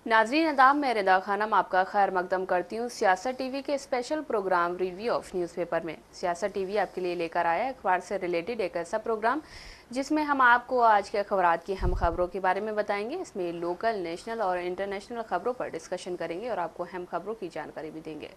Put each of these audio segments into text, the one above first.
नाज़रीन आदाब, मैं रिदा खानम आपका खैर मकदम करती हूँ सियासत टीवी के special programme review of newspaper में। सियासत टीवी आपके लिए लेकर आया है अखबार से रिलेटेड एक ऐसा प्रोग्राम जिसमें हम आपको आज के अखबारात की हम खबरों के बारे में बताएंगे। इसमें लोकल, नेशनल और इंटरनेशनल खबरों पर डिस्कशन करेंगे और आपको अहम खबरों की जानकारी भी देंगे।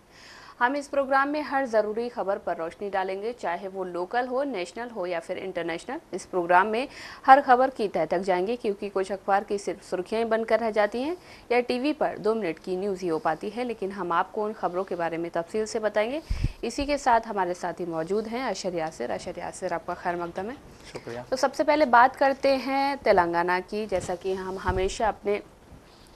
हम इस प्रोग्राम में हर ज़रूरी खबर पर रोशनी डालेंगे, चाहे वो लोकल हो, नेशनल हो या फिर इंटरनेशनल। इस प्रोग्राम में हर खबर की तह तक जाएंगे, क्योंकि कुछ अखबार की सिर्फ सुर्खियां बनकर रह जाती हैं या टीवी पर 2 मिनट की न्यूज़ ही हो पाती है, लेकिन हम आपको उन खबरों के बारे में तफसील से बताएंगे। इसी के साथ हमारे साथी मौजूद हैं अशर यासिर। अशर यासिर, आपका खैर मकदम है। शुक्रिया। तो सबसे पहले बात करते हैं तेलंगाना की। जैसा कि हम हमेशा अपने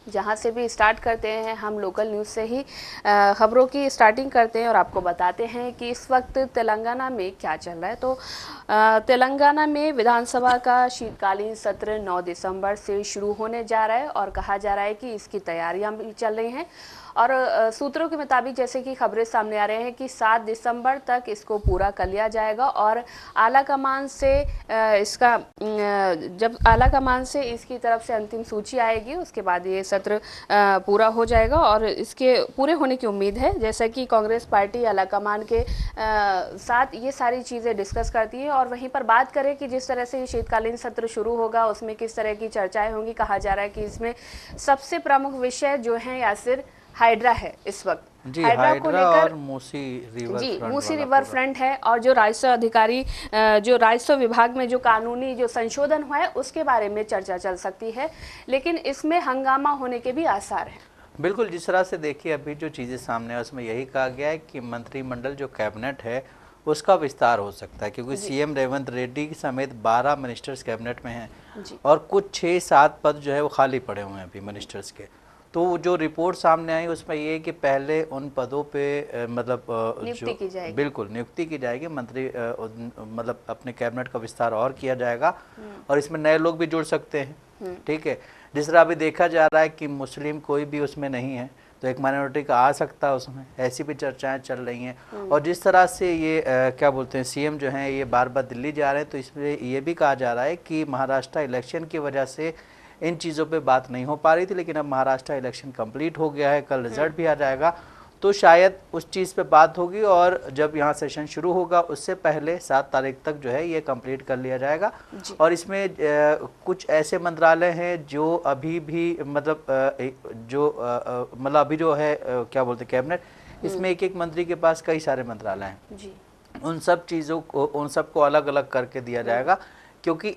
जहाँ से भी स्टार्ट करते हैं, हम लोकल न्यूज़ से ही ख़बरों की स्टार्टिंग करते हैं और आपको बताते हैं कि इस वक्त तेलंगाना में क्या चल रहा है। तो तेलंगाना में विधानसभा का शीतकालीन सत्र 9 दिसंबर से शुरू होने जा रहा है और कहा जा रहा है कि इसकी तैयारियां भी चल रही हैं। और सूत्रों के मुताबिक जैसे कि खबरें सामने आ रहे हैं कि 7 दिसंबर तक इसको पूरा कर लिया जाएगा और आला कमान से जब आला कमान से इसकी तरफ से अंतिम सूची आएगी, उसके बाद ये सत्र पूरा हो जाएगा और इसके पूरे होने की उम्मीद है। जैसा कि कांग्रेस पार्टी आला कमान के साथ ये सारी चीज़ें डिस्कस करती है। और वहीं पर बात करें कि जिस तरह से ये शीतकालीन सत्र शुरू होगा उसमें किस तरह की चर्चाएं होंगी, कहा जा रहा है कि इसमें सबसे प्रमुख विषय जो है यासिर हाइड्रा है इस वक्त। जी, हाइड्रा को लेकर और मूसी रिवर फ्रंट है और जो राजस्व अधिकारी, जो राजस्व विभाग में जो कानूनी जो संशोधन हुआ है उसके बारे में चर्चा चल सकती है, लेकिन इसमें हंगामा होने के भी आसार हैं। बिल्कुल, जिस तरह से देखिए अभी जो चीज़ें सामने है उसमें यही कहा गया है कि मंत्रिमंडल जो कैबिनेट है उसका विस्तार हो सकता है, क्योंकि सीएम रेवंत रेड्डी समेत 12 मिनिस्टर्स कैबिनेट में हैं और कुछ 6-7 पद जो है वो खाली पड़े हुए हैं अभी मिनिस्टर्स के। तो जो रिपोर्ट सामने आई उसमें ये है कि पहले उन पदों पे नियुक्ति की जाएगी। बिल्कुल नियुक्ति की जाएगी, मंत्री मतलब अपने कैबिनेट का विस्तार और किया जाएगा और इसमें नए लोग भी जुड़ सकते हैं। ठीक है, जिस तरह अभी देखा जा रहा है कि मुस्लिम कोई भी उसमें नहीं है तो एक माइनॉरिटी का आ सकता है उसमें, ऐसी भी चर्चाएं चल रही हैं। और जिस तरह से ये क्या बोलते हैं सीएम जो हैं ये बार बार दिल्ली जा रहे हैं, तो इसमें ये भी कहा जा रहा है कि महाराष्ट्र इलेक्शन की वजह से इन चीज़ों पे बात नहीं हो पा रही थी, लेकिन अब महाराष्ट्र इलेक्शन कंप्लीट हो गया है, कल रिजल्ट भी आ जाएगा, तो शायद उस चीज़ पे बात होगी और जब यहाँ सेशन शुरू होगा उससे पहले 7 तारीख तक जो है ये कंप्लीट कर लिया जाएगा। और इसमें कुछ ऐसे मंत्रालय हैं जो अभी भी मतलब अभी जो है क्या बोलते कैबिनेट, इसमें एक एक मंत्री के पास कई सारे मंत्रालय हैं। उन सब चीज़ों को, उन सबको अलग अलग करके दिया जाएगा, क्योंकि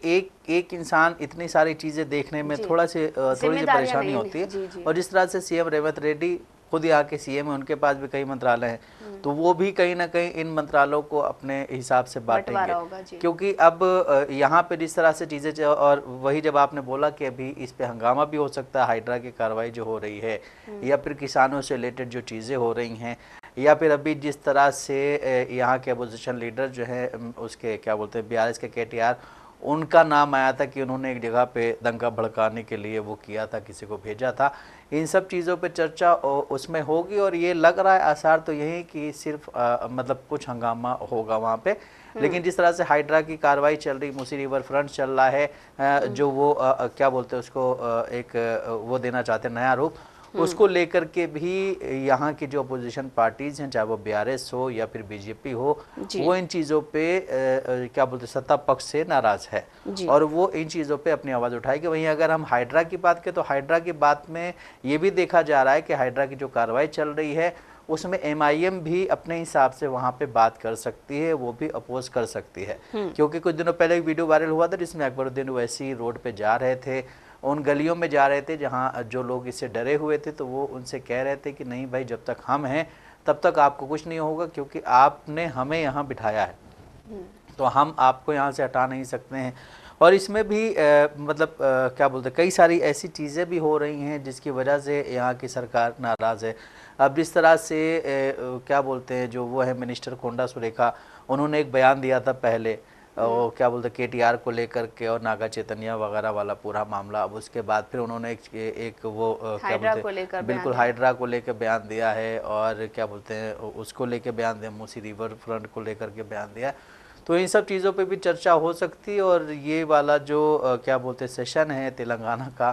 एक इंसान इतनी सारी चीज़ें देखने में थोड़ी सी परेशानी होती है। और जिस तरह से सीएम रेवंत रेड्डी खुद यहाँ के सीएम हैं, उनके पास भी कई मंत्रालय हैं, तो वो भी कहीं ना कहीं इन मंत्रालयों को अपने हिसाब से बांटेंगे, क्योंकि अब यहाँ पे जिस तरह से चीज़ें, और वही जब आपने बोला कि अभी इस पे हंगामा भी हो सकता है, हाइड्रा की कार्रवाई जो हो रही है या फिर किसानों से रिलेटेड जो चीज़ें हो रही हैं, या फिर अभी जिस तरह से यहाँ के अपोजिशन लीडर जो है उसके क्या बोलते हैं बीआरएस के केटीआर, उनका नाम आया था कि उन्होंने एक जगह पे दंगा भड़काने के लिए वो किया था, किसी को भेजा था। इन सब चीज़ों पे चर्चा उसमें होगी और ये लग रहा है आसार तो यही कि सिर्फ मतलब कुछ हंगामा होगा वहाँ पे। लेकिन जिस तरह से हाइड्रा की कार्रवाई चल रही, मूसी रिवर फ्रंट चल रहा है, जो वो क्या बोलते हैं उसको एक वो देना चाहते हैं नया रूप, उसको लेकर के भी यहाँ की जो अपोजिशन पार्टीज हैं, चाहे वो बीआरएस हो या फिर बीजेपी हो, वो इन चीज़ों पे क्या बोलते हैं सत्ता पक्ष से नाराज है और वो इन चीज़ों पे अपनी आवाज़ उठाएगी। वहीं अगर हम हाइड्रा की बात करें तो हाइड्रा की बात में ये भी देखा जा रहा है कि हाइड्रा की जो कार्रवाई चल रही है उसमें एमआईएम भी अपने हिसाब से वहाँ पे बात कर सकती है, वो भी अपोज कर सकती है। क्योंकि कुछ दिनों पहले एक वीडियो वायरल हुआ था जिसमें अकबरुद्दीन ओवैसी रोड पे जा रहे थे, उन गलियों में जा रहे थे जहाँ जो लोग इससे डरे हुए थे, तो वो उनसे कह रहे थे कि नहीं भाई, जब तक हम हैं तब तक आपको कुछ नहीं होगा, क्योंकि आपने हमें यहाँ बिठाया है, तो हम आपको यहाँ से हटा नहीं सकते हैं। और इसमें भी क्या बोलते हैं कई सारी ऐसी चीज़ें भी हो रही हैं जिसकी वजह से यहाँ की सरकार नाराज़ है। अब जिस तरह से क्या बोलते हैं जो वो है मिनिस्टर कोंडा सुरेखा, उन्होंने एक बयान दिया था पहले वो क्या बोलते केटीआर को लेकर के और नागा चैतन्य वगैरह वाला पूरा मामला। अब उसके बाद फिर उन्होंने एक वो क्या बोलते हैं बिल्कुल हाइड्रा को लेकर बयान दिया है और क्या बोलते हैं उसको लेकर बयान दिया, मूसी रिवर फ्रंट को लेकर के बयान दिया। तो इन सब चीज़ों पे भी चर्चा हो सकती है और ये वाला जो क्या बोलते हैं सेशन है तेलंगाना का,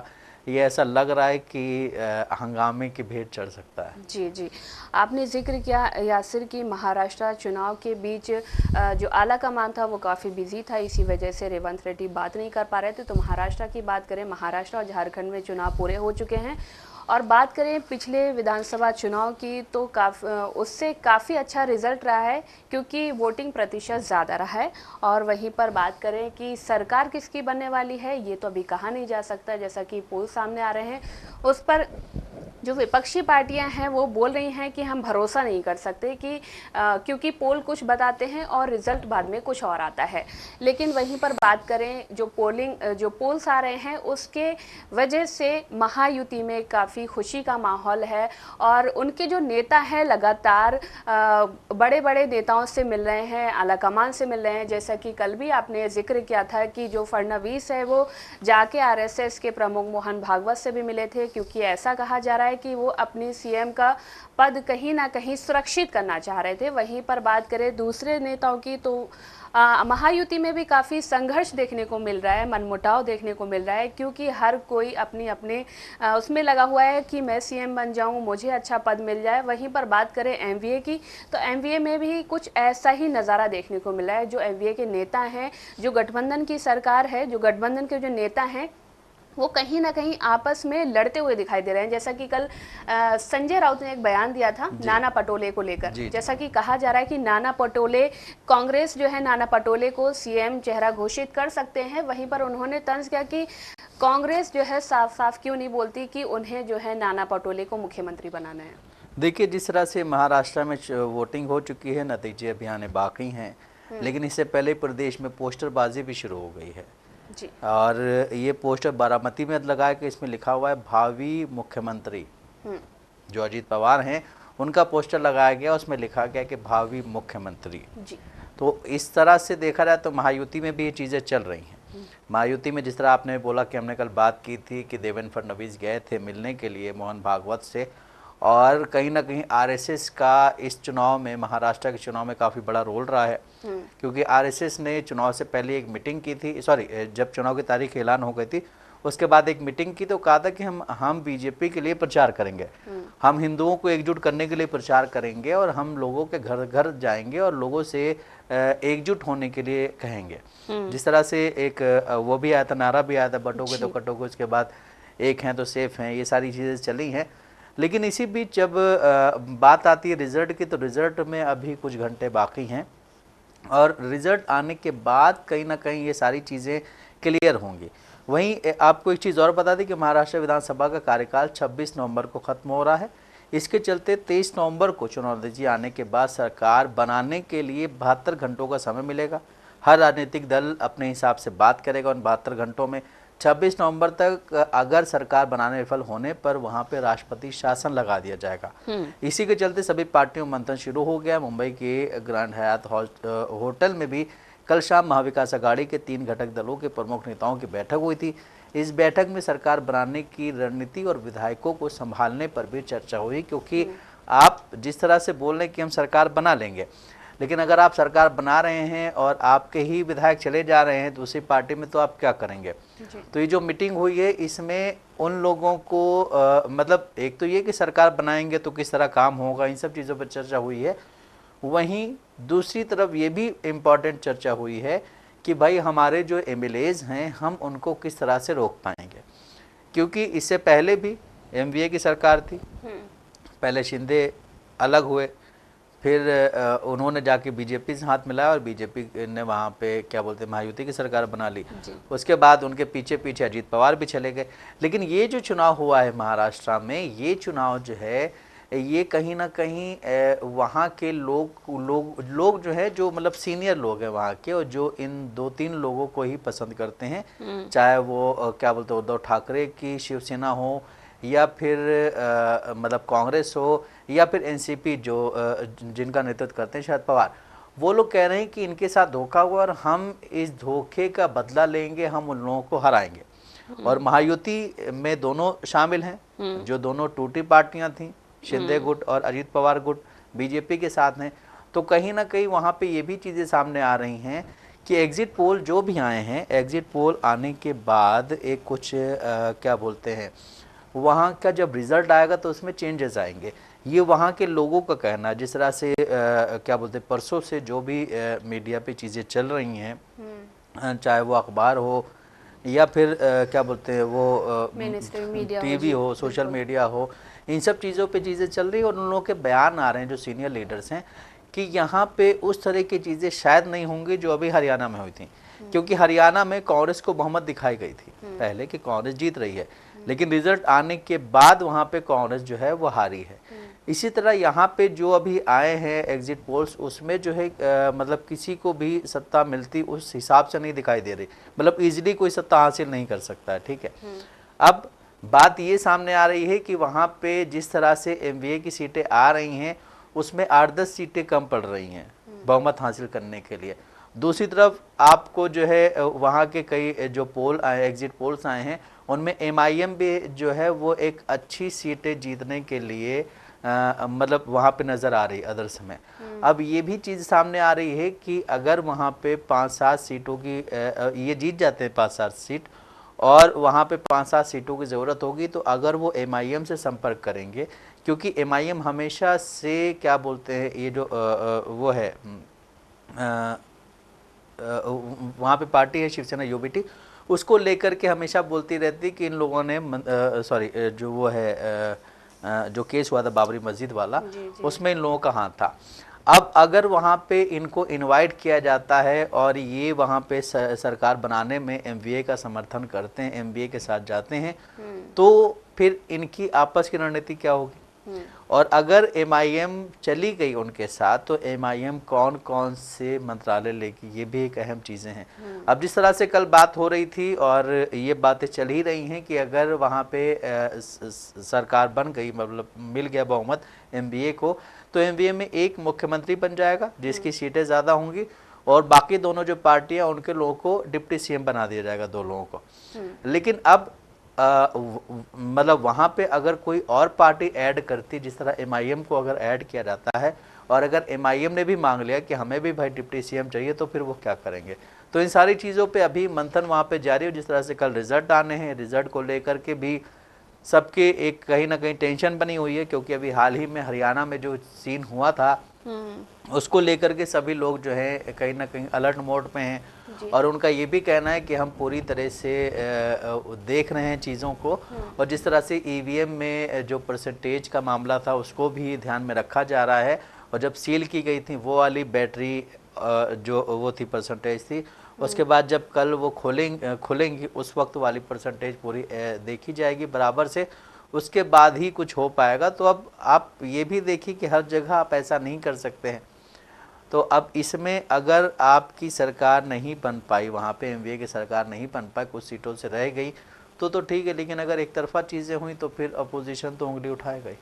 ये ऐसा लग रहा है कि हंगामे की भेंट चढ़ सकता है। जी जी, आपने जिक्र किया यासिर की महाराष्ट्र चुनाव के बीच जो आला कमान था वो काफ़ी बिजी था, इसी वजह से रेवंत रेड्डी बात नहीं कर पा रहे थे। तो महाराष्ट्र की बात करें, महाराष्ट्र और झारखंड में चुनाव पूरे हो चुके हैं। और बात करें पिछले विधानसभा चुनाव की तो उससे काफ़ी अच्छा रिजल्ट रहा है, क्योंकि वोटिंग प्रतिशत ज़्यादा रहा है। और वहीं पर बात करें कि सरकार किसकी बनने वाली है, ये तो अभी कहा नहीं जा सकता। जैसा कि पोल सामने आ रहे हैं, उस पर जो विपक्षी पार्टियां हैं वो बोल रही हैं कि हम भरोसा नहीं कर सकते कि क्योंकि पोल कुछ बताते हैं और रिजल्ट बाद में कुछ और आता है। लेकिन वहीं पर बात करें, जो पोल्स आ रहे हैं उसके वजह से महायुति में काफ़ी खुशी का माहौल है। और उनके जो नेता हैं लगातार बड़े बड़े नेताओं से मिल रहे हैं, आलाकमान से मिल रहे हैं। जैसा कि कल भी आपने जिक्र किया था कि जो फडणवीस है वो जाके आरएसएस के प्रमुख मोहन भागवत से भी मिले थे, क्योंकि ऐसा कहा जा रहा है कि वो अपनी सीएम का पद कहीं ना कहीं सुरक्षित करना चाह रहे थे। वहीं पर बात करें दूसरे नेताओं की तो महायुति में भी काफ़ी संघर्ष देखने को मिल रहा है, मनमुटाव देखने को मिल रहा है, क्योंकि हर कोई अपनी अपने उसमें लगा हुआ है कि मैं सीएम बन जाऊं, मुझे अच्छा पद मिल जाए। वहीं पर बात करें एमवीए की तो एमवीए में भी कुछ ऐसा ही नज़ारा देखने को मिला है। जो एमवीए के नेता हैं, जो गठबंधन की सरकार है, जो गठबंधन के जो नेता हैं वो कहीं ना कहीं आपस में लड़ते हुए दिखाई दे रहे हैं। जैसा कि कल संजय राउत ने एक बयान दिया था नाना पटोले को लेकर, जैसा कि कहा जा रहा है कि नाना पटोले, कांग्रेस जो है नाना पटोले को सीएम चेहरा घोषित कर सकते हैं। वहीं पर उन्होंने तंज किया कि कांग्रेस जो है साफ साफ क्यों नहीं बोलती कि उन्हें जो है नाना पटोले को मुख्यमंत्री बनाना है। देखिए, जिस तरह से महाराष्ट्र में वोटिंग हो चुकी है, नतीजे अभी आने बाकी हैं, लेकिन इससे पहले प्रदेश में पोस्टरबाजी भी शुरू हो गई है जी। और ये पोस्टर बारामती में लगाया कि इसमें लिखा हुआ है भावी मुख्यमंत्री। जो अजीत पवार हैं उनका पोस्टर लगाया गया, उसमें लिखा गया कि भावी मुख्यमंत्री जी। तो इस तरह से देखा जाए तो महायुति में भी ये चीज़ें चल रही हैं। महायुति में जिस तरह आपने बोला कि हमने कल बात की थी कि देवेंद्र फडणवीस गए थे मिलने के लिए मोहन भागवत से, और कहीं ना कहीं आरएसएस का इस चुनाव में, महाराष्ट्र के चुनाव में काफ़ी बड़ा रोल रहा है, क्योंकि आरएसएस ने चुनाव से पहले एक मीटिंग की थी, जब चुनाव की तारीख ऐलान हो गई थी उसके बाद एक मीटिंग की, तो कहा था कि हम बीजेपी के लिए प्रचार करेंगे, हम हिंदुओं को एकजुट करने के लिए प्रचार करेंगे और हम लोगों के घर घर जाएंगे और लोगों से एकजुट होने के लिए कहेंगे। जिस तरह से एक वो भी आया था, नारा भी आया था, बटोगे तो कटोगे, उसके बाद एक हैं तो सेफ हैं, ये सारी चीज़ें चली हैं। लेकिन इसी बीच जब बात आती है रिज़ल्ट की, तो रिज़ल्ट में अभी कुछ घंटे बाकी हैं और रिज़ल्ट आने के बाद कहीं ना कहीं ये सारी चीज़ें क्लियर होंगी। वहीं आपको एक चीज़ और बता दें कि महाराष्ट्र विधानसभा का कार्यकाल 26 नवंबर को ख़त्म हो रहा है। इसके चलते 23 नवंबर को चुनाव नतीजे आने के बाद सरकार बनाने के लिए 72 घंटों का समय मिलेगा। हर राजनीतिक दल अपने हिसाब से बात करेगा उन 72 घंटों में। 26 नवंबर तक अगर सरकार बनाने विफल होने पर वहां पे राष्ट्रपति शासन लगा दिया जाएगा। इसी के चलते सभी पार्टियों में मंथन शुरू हो गया। मुंबई के ग्रैंड हयात होटल में भी कल शाम महाविकास अघाड़ी के 3 घटक दलों के प्रमुख नेताओं की बैठक हुई थी। इस बैठक में सरकार बनाने की रणनीति और विधायकों को संभालने पर भी चर्चा हुई, क्योंकि आप जिस तरह से बोल रहे हैं कि हम सरकार बना लेंगे, लेकिन अगर आप सरकार बना रहे हैं और आपके ही विधायक चले जा रहे हैं दूसरी पार्टी में, तो आप क्या करेंगे। तो ये जो मीटिंग हुई है इसमें उन लोगों को मतलब एक तो ये कि सरकार बनाएंगे तो किस तरह काम होगा, इन सब चीज़ों पर चर्चा हुई है। वहीं दूसरी तरफ ये भी इम्पॉर्टेंट चर्चा हुई है कि भाई हमारे जो एमएलएज हैं हम उनको किस तरह से रोक पाएंगे, क्योंकि इससे पहले भी एमवीए की सरकार थी, पहले शिंदे अलग हुए, फिर उन्होंने जाके बीजेपी से हाथ मिलाया और बीजेपी ने वहाँ पे क्या बोलते हैं महायुति की सरकार बना ली। उसके बाद उनके पीछे पीछे अजीत पवार भी चले गए। लेकिन ये जो चुनाव हुआ है महाराष्ट्र में, ये चुनाव जो है ये कहीं ना कहीं वहाँ के लोग जो है, जो मतलब सीनियर लोग हैं वहाँ के, और जो इन 2-3 लोगों को ही पसंद करते हैं, चाहे वो क्या बोलते हैं उद्धव ठाकरे की शिवसेना हो या फिर मतलब कांग्रेस हो या फिर एनसीपी जो जिनका नेतृत्व करते हैं शरद पवार, वो लोग कह रहे हैं कि इनके साथ धोखा हुआ और हम इस धोखे का बदला लेंगे, हम उन लोगों को हराएंगे। और महायुति में दोनों शामिल हैं, जो दोनों टूटी पार्टियां थीं, शिंदे गुट और अजीत पवार गुट बीजेपी के साथ हैं। तो कहीं ना कहीं वहाँ पे ये भी चीज़ें सामने आ रही हैं कि एग्जिट पोल जो भी आए हैं, एग्जिट पोल आने के बाद एक कुछ क्या बोलते हैं, वहाँ का जब रिज़ल्ट आएगा तो उसमें चेंजेस आएंगे। ये वहाँ के लोगों का कहना है। जिस तरह से क्या बोलते हैं, परसों से जो भी मीडिया पे चीज़ें चल रही हैं, चाहे वो अखबार हो या फिर क्या बोलते हैं वो टीवी हो, सोशल मीडिया हो, इन सब चीज़ों पे चीज़ें चल रही है और उन लोगों के बयान आ रहे हैं जो सीनियर लीडर्स हैं कि यहाँ पे उस तरह की चीज़ें शायद नहीं होंगी जो अभी हरियाणा में हुई थी। क्योंकि हरियाणा में कांग्रेस को बहुमत दिखाई गई थी पहले कि कांग्रेस जीत रही है, लेकिन रिजल्ट आने के बाद वहाँ पे कांग्रेस जो है वो हारी है। इसी तरह यहाँ पे जो अभी आए हैं एग्जिट पोल्स, उसमें जो है मतलब किसी को भी सत्ता मिलती उस हिसाब से नहीं दिखाई दे रही, मतलब इजीली कोई सत्ता हासिल नहीं कर सकता है। ठीक है, अब बात ये सामने आ रही है कि वहाँ पे जिस तरह से एमवीए की सीटें आ रही हैं उसमें 8-10 सीटें कम पड़ रही हैं बहुमत हासिल करने के लिए। दूसरी तरफ आपको जो है वहाँ के कई जो पोल आए, एग्जिट पोल्स आए हैं, उनमें एमआईएम भी जो है वो एक अच्छी सीटें जीतने के लिए मतलब वहाँ पे नज़र आ रही अदर्स में। अब ये भी चीज़ सामने आ रही है कि अगर वहाँ पे 5-7 सीटों की ये जीत जाते हैं 5-7 सीट और वहाँ पे 5-7 सीटों की ज़रूरत होगी, तो अगर वो एमआईएम से संपर्क करेंगे, क्योंकि एमआईएम हमेशा से क्या बोलते हैं ये जो वो है वहाँ पे पार्टी है शिवसेना यूबीटी, उसको लेकर के हमेशा बोलती रहती कि इन लोगों ने सॉरी जो वो है जो केस हुआ था बाबरी मस्जिद वाला, उसमें इन लोगों का हाथ था। अब अगर वहाँ पे इनको इनवाइट किया जाता है और ये वहाँ पे सरकार बनाने में एमवीए का समर्थन करते हैं, एमवीए के साथ जाते हैं, तो फिर इनकी आपस की रणनीति क्या होगी। और अगर एमआईएम चली गई उनके साथ तो एमआईएम कौन कौन से मंत्रालय लेगी, ये भी एक अहम चीज़ें हैं। अब जिस तरह से कल बात हो रही थी और ये बातें चल ही रही हैं कि अगर वहाँ पे सरकार बन गई, मतलब मिल गया बहुमत एमवीए को, तो एमवीए में एक मुख्यमंत्री बन जाएगा जिसकी सीटें ज़्यादा होंगी और बाकी दोनों जो पार्टियां उनके लोगों को डिप्टी सीएम बना दिया जाएगा, 2 लोगों को। लेकिन अब मतलब वहाँ पे अगर कोई और पार्टी ऐड करती, जिस तरह एमआईएम को अगर ऐड किया जाता है और अगर एमआईएम ने भी मांग लिया कि हमें भी भाई डिप्टी सीएम चाहिए, तो फिर वो क्या करेंगे। तो इन सारी चीज़ों पे अभी मंथन वहाँ पे जारी हो। जिस तरह से कल रिजल्ट आने हैं, रिजल्ट को लेकर के भी सबके एक कहीं ना कहीं टेंशन बनी हुई है, क्योंकि अभी हाल ही में हरियाणा में जो सीन हुआ था उसको लेकर के सभी लोग जो है कहीं ना कहीं अलर्ट मोड पे हैं और उनका ये भी कहना है कि हम पूरी तरह से देख रहे हैं चीज़ों को और जिस तरह से ईवीएम में जो परसेंटेज का मामला था उसको भी ध्यान में रखा जा रहा है और जब सील की गई थी वो वाली बैटरी जो वो थी परसेंटेज थी, उसके बाद जब कल वो खुलेंगी उस वक्त वाली परसेंटेज पूरी देखी जाएगी बराबर से, उसके बाद ही कुछ हो पाएगा। तो अब आप ये भी देखिए कि हर जगह आप ऐसा नहीं कर सकते हैं। तो अब इसमें अगर आपकी सरकार नहीं बन पाई, वहाँ पे एमवीए की सरकार नहीं बन पाई, कुछ सीटों से रह गई तो ठीक है, लेकिन अगर एक तरफा चीज़ें हुई तो फिर अपोजिशन तो उंगली उठाएगा ही।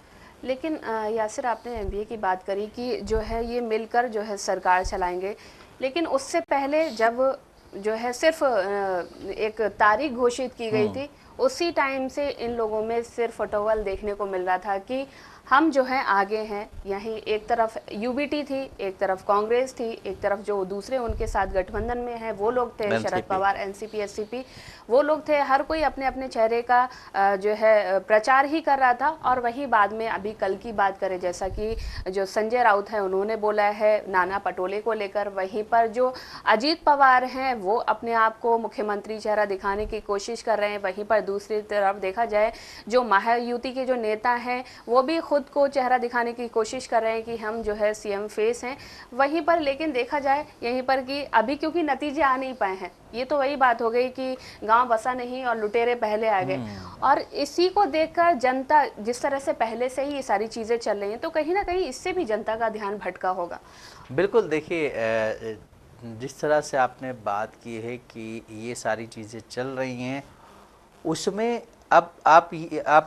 लेकिन यासिर, आपने एमवीए की बात करी कि जो है ये मिलकर जो है सरकार चलाएंगे, लेकिन उससे पहले जब जो है सिर्फ एक तारीख घोषित की गई थी, उसी टाइम से इन लोगों में सिर्फ फटोवल देखने को मिल रहा था कि हम जो है आगे हैं। यहीं एक तरफ यूबीटी थी, एक तरफ कांग्रेस थी, एक तरफ जो दूसरे उनके साथ गठबंधन में है वो लोग थे, शरद पवार, एनसीपी, एससीपी, वो लोग थे। हर कोई अपने अपने चेहरे का जो है प्रचार ही कर रहा था। और वही बाद में अभी कल की बात करें, जैसा कि जो संजय राउत है उन्होंने बोला है नाना पटोले को लेकर, वहीं पर जो अजीत पवार हैं वो अपने आप को मुख्यमंत्री चेहरा दिखाने की कोशिश कर रहे हैं। वहीं पर दूसरी तरफ देखा जाए जो महायुति के जो नेता हैं वो भी खुद को चेहरा दिखाने की कोशिश कर रहे हैं कि हम जो है सीएम फेस हैं। वहीं पर लेकिन देखा जाए यहीं पर कि अभी क्योंकि नतीजे आ नहीं पाए हैं, ये तो वही बात हो गई कि गांव बसा नहीं और लुटेरे पहले आ गए। और इसी को देखकर जनता जिस तरह से पहले से ही ये सारी चीज़ें चल रही हैं, तो कहीं ना कहीं इससे भी जनता का ध्यान भटका होगा। बिल्कुल, देखिए जिस तरह से आपने बात की है कि ये सारी चीज़ें चल रही हैं, उसमें अब आप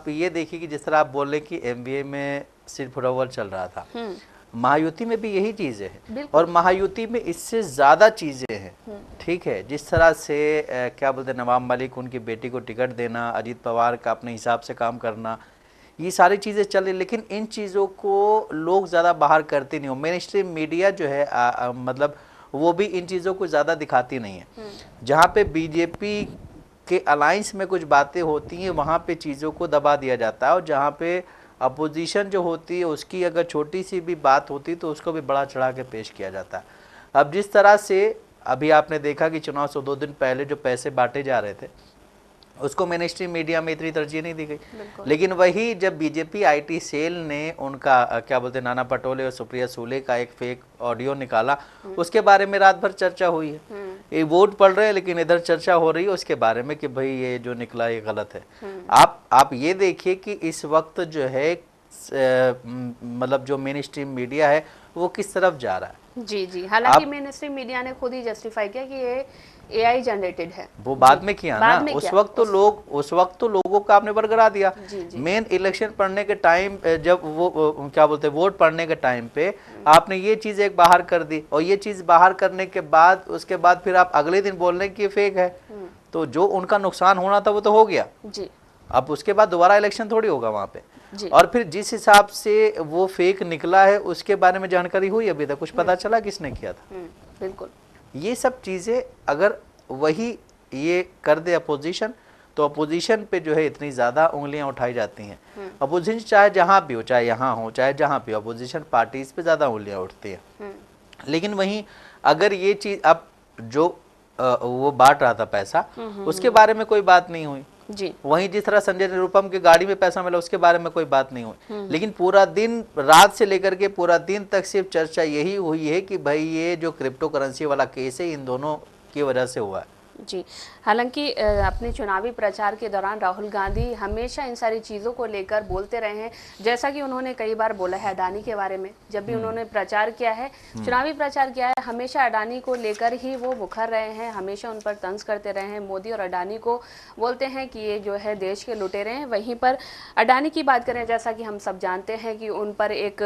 ये देखिए कि जिस तरह आप बोले कि एमवीए में सिर्फ फुटबॉल चल रहा था, महायुति में भी यही चीज़ें हैं और महायुति में इससे ज़्यादा चीज़ें हैं। ठीक है, जिस तरह से क्या बोलते हैं नवाब मलिक, उनकी बेटी को टिकट देना, अजीत पवार का अपने हिसाब से काम करना, ये सारी चीज़ें चल रही, लेकिन इन चीज़ों को लोग ज़्यादा बाहर करते नहीं हो। मेन स्ट्रीम मीडिया जो है मतलब वो भी इन चीज़ों को ज़्यादा दिखाती नहीं है। जहाँ पे बीजेपी के अलायंस में कुछ बातें होती हैं वहाँ पे चीज़ों को दबा दिया जाता है, और जहाँ पे अपोजिशन जो होती है उसकी अगर छोटी सी भी बात होती तो उसको भी बड़ा चढ़ा के पेश किया जाता है। अब जिस तरह से अभी आपने देखा कि चुनाव से 2 दिन पहले जो पैसे बांटे जा रहे थे उसको मेन स्ट्रीम मीडिया में इतनी तरजीह नहीं दी गई, लेकिन वही जब बीजेपी आईटी सेल ने उनका क्या बोलते हैं नाना पटोले और सुप्रिया सूले का एक फेक ऑडियो निकाला, उसके बारे में रात भर चर्चा हुई है। ये वोट पड़ रहे हैं लेकिन इधर चर्चा हो रही है उसके बारे में कि भाई ये जो निकला ये गलत है। आप ये देखिए कि इस वक्त जो है मतलब जो मेन स्ट्रीम मीडिया है वो किस तरफ जा रहा है। जी, हालांकि मेन स्ट्रीम मीडिया ने खुद ही जस्टिफाई किया कि ये AI जनरेटेड है। वो बाद में किया ना, उस वक्त तो लोगों का आपने बरकरार दिया। मेन इलेक्शन पढ़ने के टाइम जब वो क्या बोलते हैं वोट पढ़ने के टाइम पे आपने ये चीज एक बाहर कर दी, और ये चीज बाहर करने के बाद उसके बाद फिर आप अगले दिन बोल रहे हैं कि ये फेक है, तो जो उनका नुकसान होना था वो तो हो गया जी। अब उसके बाद दोबारा इलेक्शन थोड़ी होगा वहां पे। और फिर जिस हिसाब से वो फेक निकला है उसके बारे में जानकारी हुई अभी तक कुछ पता चला किसने किया था? बिल्कुल। ये सब चीजें अगर वही ये कर दे अपोजिशन, तो अपोजिशन पे जो है इतनी ज्यादा उंगलियां उठाई जाती हैं। अपोजिशन चाहे जहां भी हो, चाहे यहाँ हो चाहे जहां भी हो, अपोजिशन पार्टीज पे ज्यादा उंगलियां उठती हैं। लेकिन वहीं अगर ये चीज अब जो वो बांट रहा था पैसा उसके बारे में कोई बात नहीं हुई जी। वहीं जिस तरह संजय निरुपम की गाड़ी में पैसा मिला उसके बारे में कोई बात नहीं हुई, लेकिन पूरा दिन रात से लेकर के पूरा दिन तक सिर्फ चर्चा यही हुई है कि भाई ये जो क्रिप्टो करेंसी वाला केस है इन दोनों की वजह से हुआ है जी। हालांकि अपने चुनावी प्रचार के दौरान राहुल गांधी हमेशा इन सारी चीज़ों को लेकर बोलते रहे हैं, जैसा कि उन्होंने कई बार बोला है अडानी के बारे में। जब भी उन्होंने प्रचार किया है, चुनावी प्रचार किया है, हमेशा अडानी को लेकर ही वो मुखर रहे हैं, हमेशा उन पर तंज करते रहे हैं। मोदी और अडानी को बोलते हैं कि ये जो है देश के लुटेरे हैं। वहीं पर अडानी की बात करें, जैसा कि हम सब जानते हैं कि उन पर एक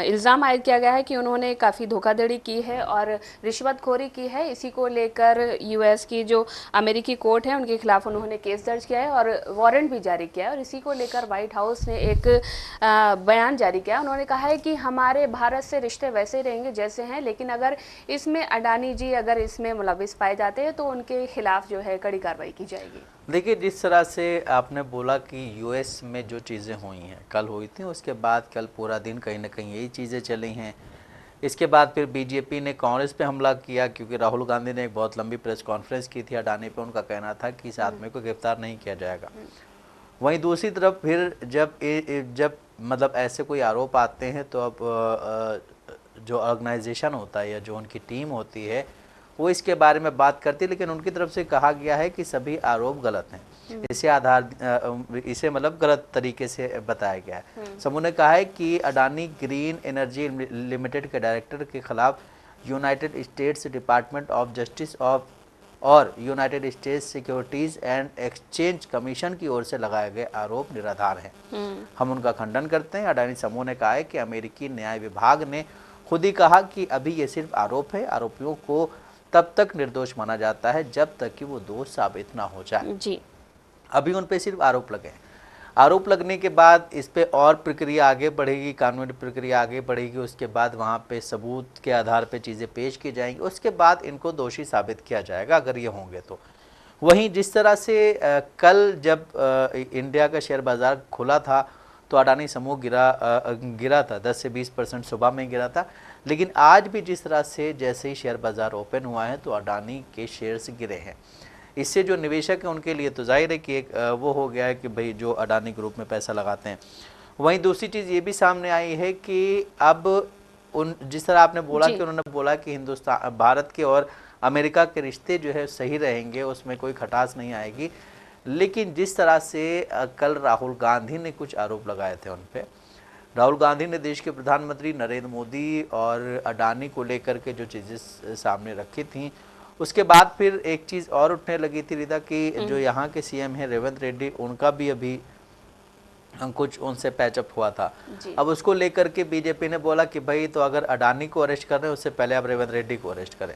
इल्ज़ाम आयद किया गया है कि उन्होंने काफ़ी धोखाधड़ी की है और रिश्वतखोरी की है। इसी को लेकर US की जो अमेरिकी कोर्ट है उनके खिलाफ उन्होंने केस दर्ज किया है और वारंट भी जारी किया है। और इसी को लेकर व्हाइट हाउस ने एक बयान जारी किया। उन्होंने कहा है कि हमारे भारत से रिश्ते वैसे रहेंगे जैसे हैं, लेकिन अगर इसमें अडानी जी अगर इसमें मुलविस पाए जाते हैं तो उनके खिलाफ जो है कड़ी कार्रवाई की जाएगी। देखिए, जिस तरह से आपने बोला कि US में जो चीज़ें हुई हैं कल हुई थी, उसके बाद कल पूरा दिन कहीं ना कहीं यही चीज़ें चली हैं। इसके बाद फिर बीजेपी ने कांग्रेस पे हमला किया क्योंकि राहुल गांधी ने एक बहुत लंबी प्रेस कॉन्फ्रेंस की थी अडानी पे। उनका कहना था कि इस आदमी को गिरफ्तार नहीं किया जाएगा। वहीं दूसरी तरफ फिर जब मतलब ऐसे कोई आरोप आते हैं तो अब जो ऑर्गेनाइजेशन होता है या जो उनकी टीम होती है वो इसके बारे में बात करती है, लेकिन उनकी तरफ से कहा गया है कि सभी आरोप गलत हैं। इसे मतलब गलत तरीके से बताया गया है। समूह ने कहा है कि अडानी ग्रीन एनर्जी लिमिटेड के डायरेक्टर के खिलाफ United States Department of Justice और United States Securities and Exchange Commission की ओर से लगाए गए आरोप निराधार हैं। हम उनका खंडन करते हैं। अडानी समूह ने कहा है कि अमेरिकी न्याय विभाग ने खुद ही कहा कि अभी ये सिर्फ आरोप है। आरोपियों को तब तक निर्दोष माना जाता है जब तक कि वो दोष साबित ना हो जाए जी। अभी उन पे सिर्फ आरोप लगे। आरोप लगने के बाद इस पे और प्रक्रिया आगे बढ़ेगी, कानूनी प्रक्रिया आगे बढ़ेगी। उसके बाद वहाँ पे सबूत के आधार पे चीज़ें पेश की जाएंगी। उसके बाद इनको दोषी साबित किया जाएगा अगर ये होंगे तो। वहीं जिस तरह से कल जब इंडिया का शेयर बाज़ार खुला था तो अडानी समूह गिरा था 10 से 20% सुबह में गिरा था। लेकिन आज भी जिस तरह से जैसे ही शेयर बाज़ार ओपन हुआ है तो अडानी के शेयर्स गिरे हैं। इससे जो निवेशक हैं उनके लिए तो जाहिर है कि एक वो हो गया है कि भाई जो अडानी ग्रुप में पैसा लगाते हैं। वहीं दूसरी चीज़ ये भी सामने आई है कि अब जिस तरह आपने बोला कि उन्होंने बोला कि हिंदुस्तान भारत के और अमेरिका के रिश्ते जो है सही रहेंगे, उसमें कोई खटास नहीं आएगी। लेकिन जिस तरह से कल राहुल गांधी ने कुछ आरोप लगाए थे उन पर, राहुल गांधी ने देश के प्रधानमंत्री नरेंद्र मोदी और अडानी को लेकर के जो चीज़ें सामने रखी थी, उसके बाद फिर एक चीज़ और उठने लगी थी रिदा कि जो यहाँ के CM हैं रेवंत रेड्डी, उनका भी अभी कुछ उनसे पैचअप हुआ था। अब उसको लेकर के बीजेपी ने बोला कि भाई तो अगर अडानी को अरेस्ट कर रहे हैं उससे पहले आप रेवंत रेड्डी को अरेस्ट करें।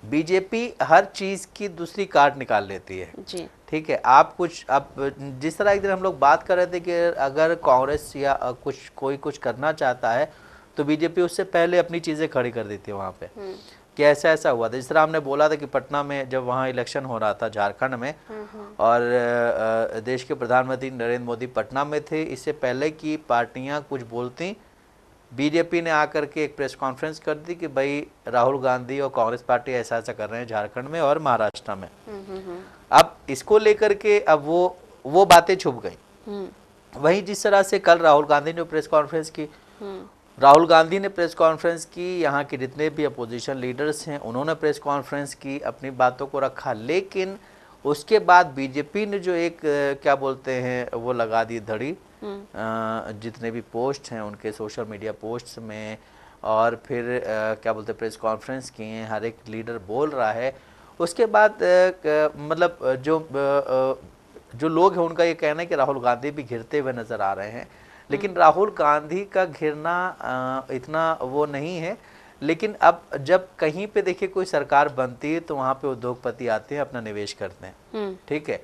बीजेपी हर चीज़ की दूसरी कार्ड निकाल लेती है जी। ठीक है, आप कुछ अब जिस तरह एक दिन हम लोग बात कर रहे थे कि अगर कांग्रेस या कोई कुछ करना चाहता है तो बीजेपी उससे पहले अपनी चीजें खड़ी कर देती है वहां पे कि ऐसा ऐसा हुआ था। जिस तरह हमने बोला था कि पटना में जब वहाँ इलेक्शन हो रहा था झारखंड में, और देश के प्रधानमंत्री नरेंद्र मोदी पटना में थे, इससे पहले की पार्टियां कुछ बोलती, बीजेपी ने आकर के एक प्रेस कॉन्फ्रेंस कर दी कि भाई राहुल गांधी और कांग्रेस पार्टी ऐसा ऐसा कर रहे हैं झारखंड में और महाराष्ट्र में। अब इसको लेकर के अब वो बातें छुप गई। वहीं जिस तरह से कल राहुल गांधी ने प्रेस कॉन्फ्रेंस की, राहुल गांधी ने प्रेस कॉन्फ्रेंस की, यहाँ के जितने भी अपोजिशन लीडर्स हैं उन्होंने प्रेस कॉन्फ्रेंस की, अपनी बातों को रखा, लेकिन उसके बाद बीजेपी ने जो एक क्या बोलते हैं वो लगा दी धड़ी, जितने भी पोस्ट हैं उनके सोशल मीडिया पोस्ट्स में, और फिर क्या बोलते हैं प्रेस कॉन्फ्रेंस किए हैं, हर एक लीडर बोल रहा है। उसके बाद मतलब जो लोग हैं उनका ये कहना है कि राहुल गांधी भी घिरते हुए नजर आ रहे हैं, लेकिन राहुल गांधी का घिरना इतना वो नहीं है। लेकिन अब जब कहीं पे देखिए कोई सरकार बनती है तो वहाँ पे उद्योगपति आते हैं, अपना निवेश करते हैं, ठीक है,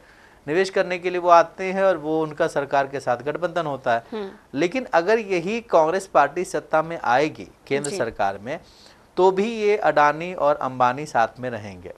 निवेश करने के लिए वो आते हैं और वो उनका सरकार के साथ गठबंधन होता है। लेकिन अगर यही कांग्रेस पार्टी सत्ता में आएगी केंद्र सरकार में, तो भी ये अडानी और अंबानी साथ में रहेंगे,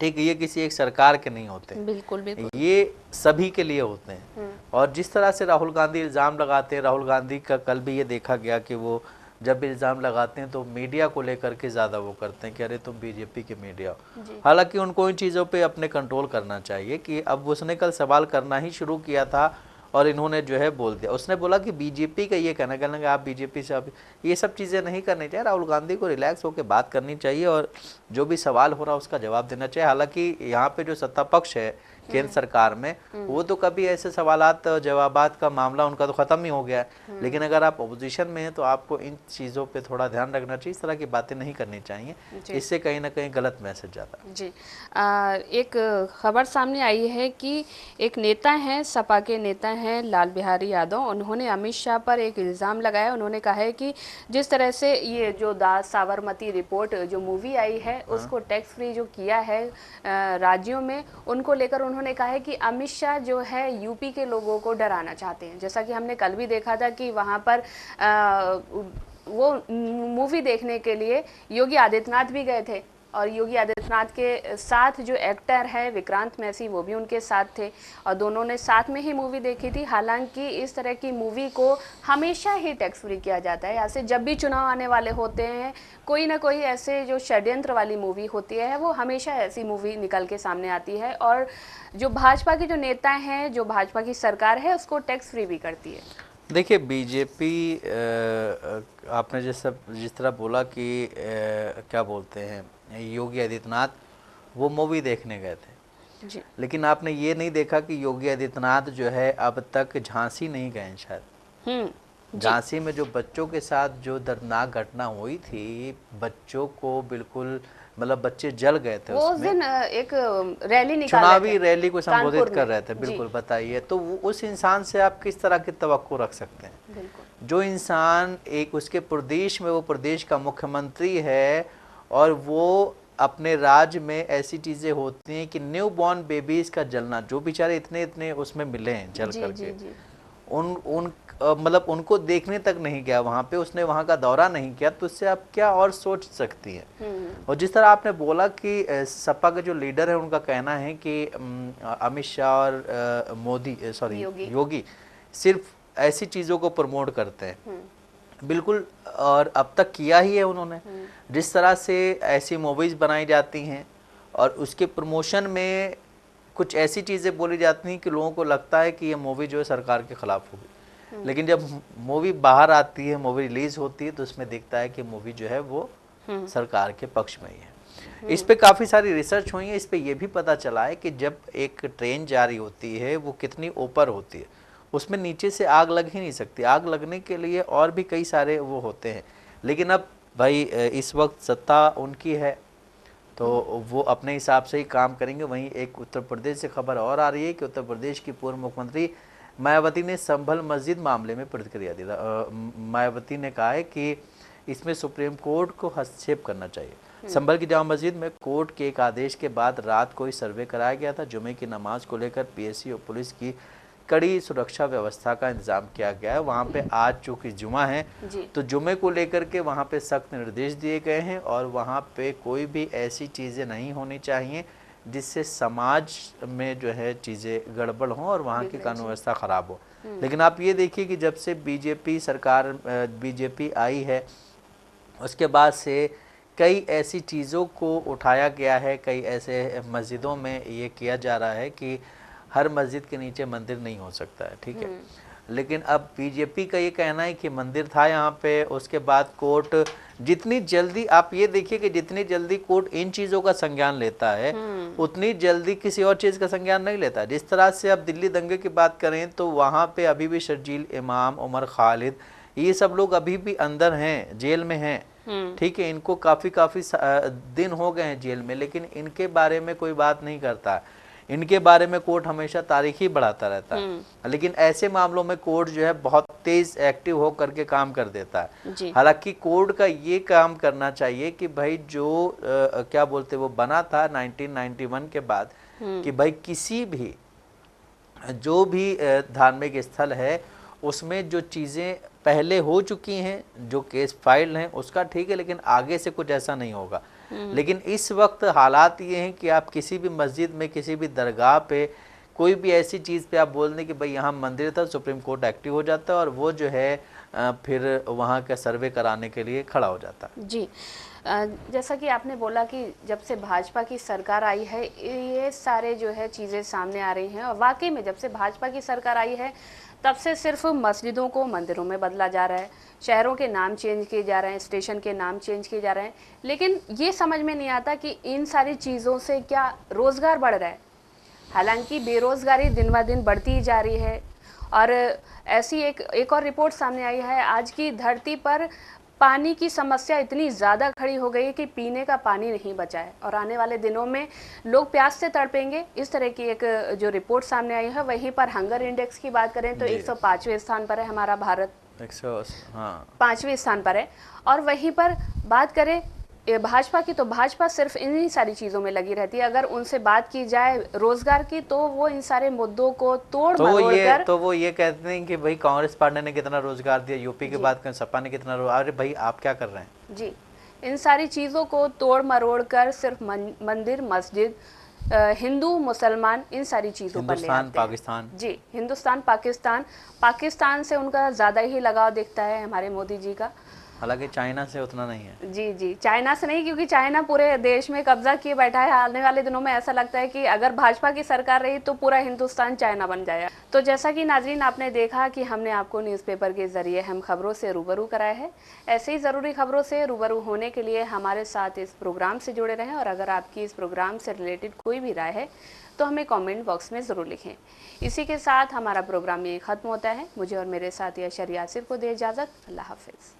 ठीक है, ये किसी एक सरकार के नहीं होते, बिल्कुल बिल्कुल, ये सभी के लिए होते हैं। और जिस तरह से राहुल गांधी इल्ज़ाम लगाते हैं, राहुल गांधी का कल भी ये देखा गया कि वो जब भी इल्ज़ाम लगाते हैं तो मीडिया को लेकर के ज़्यादा वो करते हैं कि अरे तुम बीजेपी के मीडिया हो। हालांकि उनको इन चीज़ों पे अपने कंट्रोल करना चाहिए कि अब उसने कल सवाल करना ही शुरू किया था और इन्होंने जो है बोल दिया। उसने बोला कि बीजेपी का ये कहना कि आप बीजेपी से, आप ये सब चीज़ें नहीं करनी चाहिए, राहुल गांधी को रिलैक्स होकर बात करनी चाहिए और जो भी सवाल हो रहा है उसका जवाब देना चाहिए। हालांकि यहाँ पे जो सत्ता पक्ष है केंद्र सरकार में, वो तो कभी ऐसे सवालात जवाबात का मामला उनका तो खत्म ही हो गया है। लेकिन अगर आप अपोजिशन में हैं तो आपको इन चीज़ों पे थोड़ा ध्यान रखना चाहिए, इस तरह की बातें नहीं करनी चाहिए, इससे कहीं ना कहीं गलत मैसेज जाता है। जी, एक खबर सामने आई है कि एक नेता हैं, सपा के नेता हैं लाल बिहारी यादव, उन्होंने अमित शाह पर एक इल्ज़ाम लगाया। उन्होंने कहा है कि जिस तरह से ये जो दास साबरमती रिपोर्ट जो मूवी आई है उसको टैक्स फ्री जो किया है राज्यों में, उनको लेकर उन्होंने कहा है कि अमित शाह जो है यूपी के लोगों को डराना चाहते हैं। जैसा कि हमने कल भी देखा था कि वहाँ पर वो मूवी देखने के लिए योगी आदित्यनाथ भी गए थे और योगी आदित्यनाथ के साथ जो एक्टर है विक्रांत मैसी वो भी उनके साथ थे और दोनों ने साथ में ही मूवी देखी थी। हालांकि इस तरह की मूवी को हमेशा ही टैक्स फ्री किया जाता है। ऐसे जब भी चुनाव आने वाले होते हैं, कोई ना कोई ऐसे जो षड्यंत्र वाली मूवी होती है वो हमेशा ऐसी मूवी निकल के सामने आती है और जो भाजपा के जो नेता हैं, जो भाजपा की सरकार है, उसको टैक्स फ्री भी करती है। देखिए बीजेपी, आपने जिस तरह बोला कि क्या बोलते हैं योगी आदित्यनाथ वो मूवी देखने गए थे जी। लेकिन आपने ये नहीं देखा कि योगी आदित्यनाथ जो है अब तक झांसी नहीं गए शायद। झांसी में जो बच्चों के साथ जो दर्दनाक घटना हुई थी, बच्चों को बिल्कुल मतलब बच्चे जल गए थे। उस दिन एक रैली निकाल चुनावी रैली को संबोधित कर रहे थे, बिल्कुल। बताइए तो उस इंसान से आप किस तरह की तवक्को रख सकते हैं? बिल्कुल। जो इंसान एक उसके प्रदेश में, वो प्रदेश का मुख्यमंत्री है और वो अपने राज्य में ऐसी चीजें होती हैं कि न्यू बॉर्न बेबीज का जलना, जो बेचारे इतने इतने उसमें मिले हैं जल करके, उन मतलब उनको देखने तक नहीं गया वहाँ पे, उसने वहाँ का दौरा नहीं किया, तो उससे आप क्या और सोच सकती हैं। और जिस तरह आपने बोला कि सपा के जो लीडर है उनका कहना है कि अमित शाह और मोदी योगी सिर्फ ऐसी चीज़ों को प्रमोट करते हैं, बिल्कुल, और अब तक किया ही है उन्होंने। जिस तरह से ऐसी मूवीज़ बनाई जाती हैं और उसके प्रमोशन में कुछ ऐसी चीज़ें बोली जाती हैं कि लोगों को लगता है कि ये मूवी जो है सरकार के खिलाफ होगी, लेकिन जब मूवी बाहर आती है, मूवी रिलीज होती है, तो उसमें दिखता है कि मूवी जो है वो सरकार के पक्ष में ही है। इस पे काफ़ी सारी रिसर्च हुई है, इस पे ये भी पता चला है कि जब एक ट्रेन जारी होती है वो कितनी ऊपर होती है, उसमें नीचे से आग लग ही नहीं सकती। आग लगने के लिए और भी कई सारे वो होते हैं, लेकिन अब भाई इस वक्त सत्ता उनकी है तो वो अपने हिसाब से ही काम करेंगे। वहीं एक उत्तर प्रदेश से खबर और आ रही है कि उत्तर प्रदेश की पूर्व मुख्यमंत्री मायावती ने संभल मस्जिद मामले में प्रतिक्रिया दी। मायावती ने कहा है कि इसमें सुप्रीम कोर्ट को हस्तक्षेप करना चाहिए। संभल की जामा मस्जिद में कोर्ट के एक आदेश के बाद रात को ही सर्वे कराया गया था। जुमे की नमाज को लेकर पीएससी और पुलिस की कड़ी सुरक्षा व्यवस्था का इंतजाम किया गया है। वहाँ पे आज चूँकि जुमा है तो जुमे को लेकर के वहाँ पे सख्त निर्देश दिए गए हैं और वहाँ पे कोई भी ऐसी चीज़ें नहीं होनी चाहिए जिससे समाज में जो है चीज़ें गड़बड़ हों और वहाँ की कानून व्यवस्था ख़राब हो। लेकिन आप ये देखिए कि जब से बीजेपी सरकार बीजेपी आई है उसके बाद से कई ऐसी चीज़ों को उठाया गया है, कई ऐसे मस्जिदों में ये किया जा रहा है कि हर मस्जिद के नीचे मंदिर नहीं हो सकता है, ठीक है। लेकिन अब बीजेपी का ये कहना है कि मंदिर था यहाँ पे, उसके बाद कोर्ट जितनी जल्दी, आप ये देखिए कि जितनी जल्दी कोर्ट इन चीज़ों का संज्ञान लेता है उतनी जल्दी किसी और चीज़ का संज्ञान नहीं लेता। जिस तरह से अब दिल्ली दंगे की बात करें तो वहाँ पे अभी भी शर्जील इमाम, उमर खालिद, ये सब लोग अभी भी अंदर हैं, जेल में हैं, ठीक है। इनको काफ़ी दिन हो गए हैं जेल में, लेकिन इनके बारे में कोई बात नहीं करता। इनके बारे में कोर्ट हमेशा तारीख ही बढ़ाता रहता है। लेकिन ऐसे मामलों में कोर्ट जो है बहुत तेज एक्टिव हो करके काम कर देता है। हालांकि कोर्ट का ये काम करना चाहिए कि भाई जो क्या बोलते वो बना था 1991 के बाद कि भाई किसी भी जो भी धार्मिक स्थल है उसमें जो चीज़ें पहले हो चुकी हैं, जो केस फाइल हैं उसका ठीक है, लेकिन आगे से कुछ ऐसा नहीं होगा। लेकिन इस वक्त हालात ये हैं कि आप किसी भी मस्जिद में, किसी भी दरगाह पे, कोई भी ऐसी चीज़ पे आप बोल दें कि भाई यहाँ मंदिर था, सुप्रीम कोर्ट एक्टिव हो जाता है और वो जो है फिर वहाँ का सर्वे कराने के लिए खड़ा हो जाता है। जी, जैसा कि आपने बोला कि जब से भाजपा की सरकार आई है ये सारे जो है चीज़ें सामने आ रही हैं, और वाकई में जब से भाजपा की सरकार आई है तब से सिर्फ मस्जिदों को मंदिरों में बदला जा रहा है, शहरों के नाम चेंज किए जा रहे हैं, स्टेशन के नाम चेंज किए जा रहे हैं, लेकिन ये समझ में नहीं आता कि इन सारी चीज़ों से क्या रोज़गार बढ़ रहा है। हालांकि बेरोज़गारी दिन ब दिन बढ़ती ही जा रही है। और ऐसी एक और रिपोर्ट सामने आई है, आज की धरती पर पानी की समस्या इतनी ज़्यादा खड़ी हो गई है कि पीने का पानी नहीं बचा है और आने वाले दिनों में लोग प्यास से तड़पेंगे। इस तरह की एक जो रिपोर्ट सामने आई है। वहीं पर हंगर इंडेक्स की बात करें तो 105वें स्थान पर है हमारा भारत, 5वें स्थान पर है। और वहीं पर बात करें भाजपा की तो भाजपा सिर्फ इन्हीं सारी चीज़ों में लगी रहती है। अगर उनसे बात की जाए रोजगार की तो वो इन सारे मुद्दों को तोड़ मरोड़ कर तो वो ये कहते हैं कि भाई कांग्रेस पार्टी ने कितना रोजगार दिया, यूपी की बात करें सपा ने कितना रोजगार। अरे भाई आप क्या कर रहे हैं जी, इन सारी चीज़ों को तोड़ मरोड़ कर सिर्फ मंदिर, मस्जिद, हिंदू, मुसलमान, इन सारी चीज़ों पर ले आते हैं। पाकिस्तान, जी, हिंदुस्तान, पाकिस्तान से उनका ज़्यादा ही लगाव दिखता है हमारे मोदी जी का। हालांकि चाइना से उतना नहीं है। जी, चाइना से नहीं, क्योंकि चाइना पूरे देश में कब्जा किए बैठा है। आने वाले दिनों में ऐसा लगता है कि अगर भाजपा की सरकार रही तो पूरा हिंदुस्तान चाइना बन जाएगा। तो जैसा कि नाजरीन आपने देखा कि हमने आपको न्यूज़पेपर के जरिए हम खबरों से रूबरू कराया है। ऐसे ही ज़रूरी खबरों से रूबरू होने के लिए हमारे साथ इस प्रोग्राम से जुड़े रहें। और अगर आपकी इस प्रोग्राम से रिलेटेड कोई भी राय है तो हमें कमेंट बॉक्स में ज़रूर लिखें। इसी के साथ हमारा प्रोग्राम ये ख़त्म होता है। मुझे और मेरे साथी अशर यासिर को दे इजाज़त। अल्लाह हाफिज़।